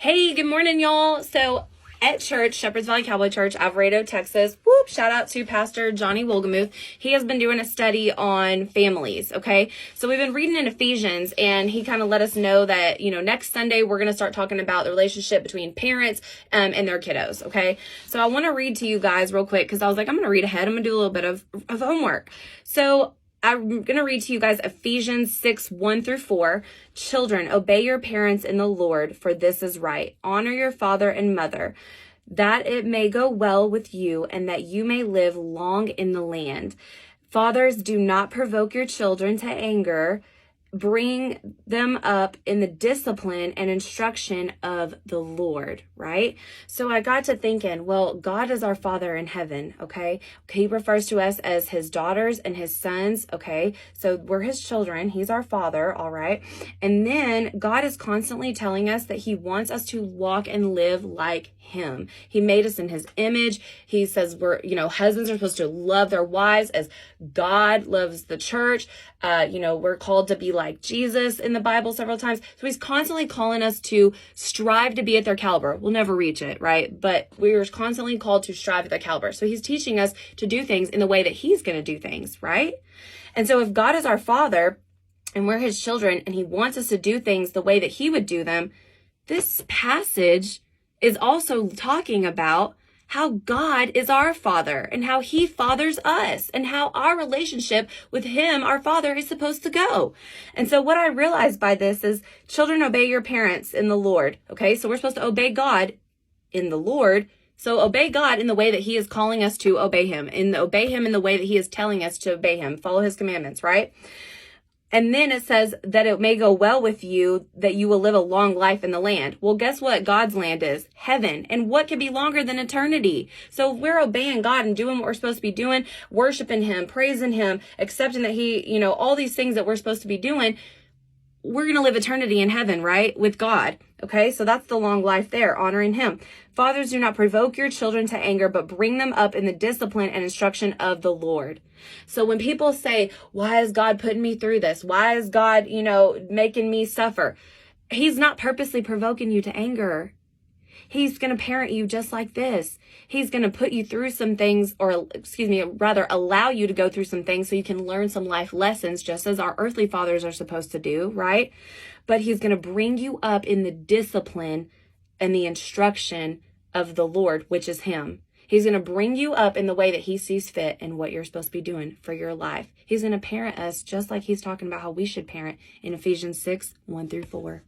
Hey, good morning, y'all. So at church, Shepherd's Valley Cowboy Church, Alvarado, Texas, whoop, shout out to Pastor Johnny Wolgamuth. He has been doing a study on families, okay? So we've been reading in Ephesians, and he kind of let us know that, next Sunday, we're going to start talking about the relationship between parents and their kiddos, okay? So I want to read to you guys real quick, because I was like, I'm going to read ahead. I'm going to do a little bit of homework. So I'm going to read to you guys Ephesians 6:1-4. Children, obey your parents in the Lord, for this is right. Honor your father and mother, that it may go well with you and that you may live long in the land. Fathers, do not provoke your children to anger. Bring them up in the discipline and instruction of the Lord, right? So I got to thinking, well, God is our Father in heaven, okay? He refers to us as his daughters and his sons, okay? So we're his children. He's our Father, all right? And then God is constantly telling us that he wants us to walk and live like him. He made us in his image. He says husbands are supposed to love their wives as God loves the church. We're called to be like Jesus in the Bible several times. So he's constantly calling us to strive to be at their caliber. We'll never reach it, right? But we're constantly called to strive at their caliber. So he's teaching us to do things in the way that he's going to do things, right? And so if God is our Father and we're his children and he wants us to do things the way that he would do them, this passage is also talking about how God is our Father and how he fathers us and how our relationship with him, our Father, is supposed to go. And so what I realized by this is, children, obey your parents in the Lord. Okay, so we're supposed to obey God in the Lord. So obey God in the way that he is calling us to obey him, and obey him in the way that he is telling us to obey him, follow his commandments, right? And then it says that it may go well with you, that you will live a long life in the land. Well, guess what God's land is? Heaven. And what could be longer than eternity? So if we're obeying God and doing what we're supposed to be doing, worshiping him, praising him, accepting that he, all these things that we're supposed to be doing, we're going to live eternity in heaven, right? With God. Okay. So that's the long life there, honoring him. Fathers, do not provoke your children to anger, but bring them up in the discipline and instruction of the Lord. So when people say, why is God putting me through this? Why is God, making me suffer? He's not purposely provoking you to anger. He's going to parent you just like this. He's going to put you through some things, rather allow you to go through some things so you can learn some life lessons, just as our earthly fathers are supposed to do, right? But he's going to bring you up in the discipline and the instruction of the Lord, which is him. He's going to bring you up in the way that he sees fit and what you're supposed to be doing for your life. He's going to parent us just like he's talking about how we should parent in Ephesians 6:1-4.